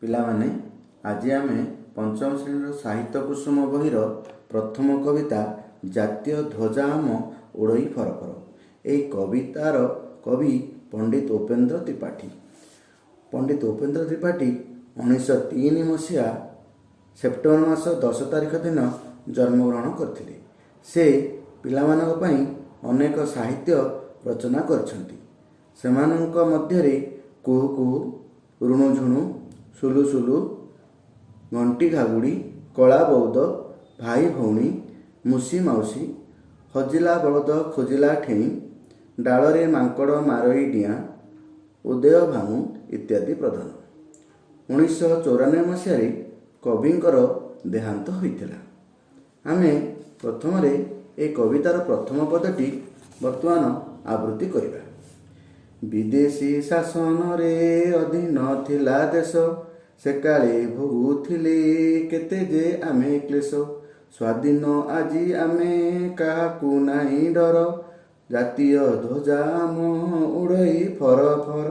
ପିଲାମାନେ ଆଜି ଆମେ ପଞ୍ଚମ ଶ୍ରେଣୀର ସାହିତ୍ୟ କୁସୁମ ବହିର ପ୍ରଥମ କବିତା ଜାତୀୟ ଧ୍ୱଜା ଆମ ଉଡ଼ଇ ଫରଫର। ଏହି କବିତାର କବି ପଣ୍ଡିତ ଉପେନ୍ଦ୍ର ତ୍ରିପାଠୀ। ପଣ୍ଡିତ ଉପେନ୍ଦ୍ର ତ୍ରିପାଠୀ 1903 ମସିହା ସେପ୍ଟେମ୍ବର ମାସ 10 ତାରିଖ ଦିନ ଜନ୍ମଗ୍ରହଣ କରିଥିଲେ। ସେ ପିଲାମାନଙ୍କ ପାଇଁ ଅନେକ ସାହିତ୍ୟ ରଚନା କରିଛନ୍ତି। ସେମାନଙ୍କ ମଧ୍ୟରେ କୁହୁ କୁହୁ, ରୁଣୁଝୁଣୁ, ସୁଲୁ ସୁଲୁ, ଘଣ୍ଟି ଘାଗୁଡ଼ି, କଳା ବଉଦ, ଭାଇ ଭଉଣୀ, ମୁଷି ମାଉସୀ, ହଜିଲା ବଳଦ ଖୋଜିଲା ଠେଇଁ, ଡାଳରେ ମାଙ୍କଡ଼ ମାରୋଇ ଡିଆଁ, ଉଦୟ ଭାନୁ ଇତ୍ୟାଦି ପ୍ରଧାନ। 1994 ମସିହାରେ କବିଙ୍କର ଦେହାନ୍ତ ହୋଇଥିଲା। ଆମେ ପ୍ରଥମରେ ଏହି କବିତାର ପ୍ରଥମ ପଦଟି ବର୍ତ୍ତମାନ ଆବୃତ୍ତି କରିବା। ବିଦେଶୀ ଶାସନରେ ଅଧୀନ ଥିଲା ଦେଶ, ସେକାଳେ ଭୋଗୁଥିଲେ କେତେ ଯେ ଆମେ କ୍ଲେଶ। ସ୍ୱାଧୀନ ଆଜି ଆମେ କାହାକୁ ନାହିଁ ଡର, ଜାତୀୟ ଧ୍ୱଜା ଆମ ଉଡ଼ଇ ଫର ଫର।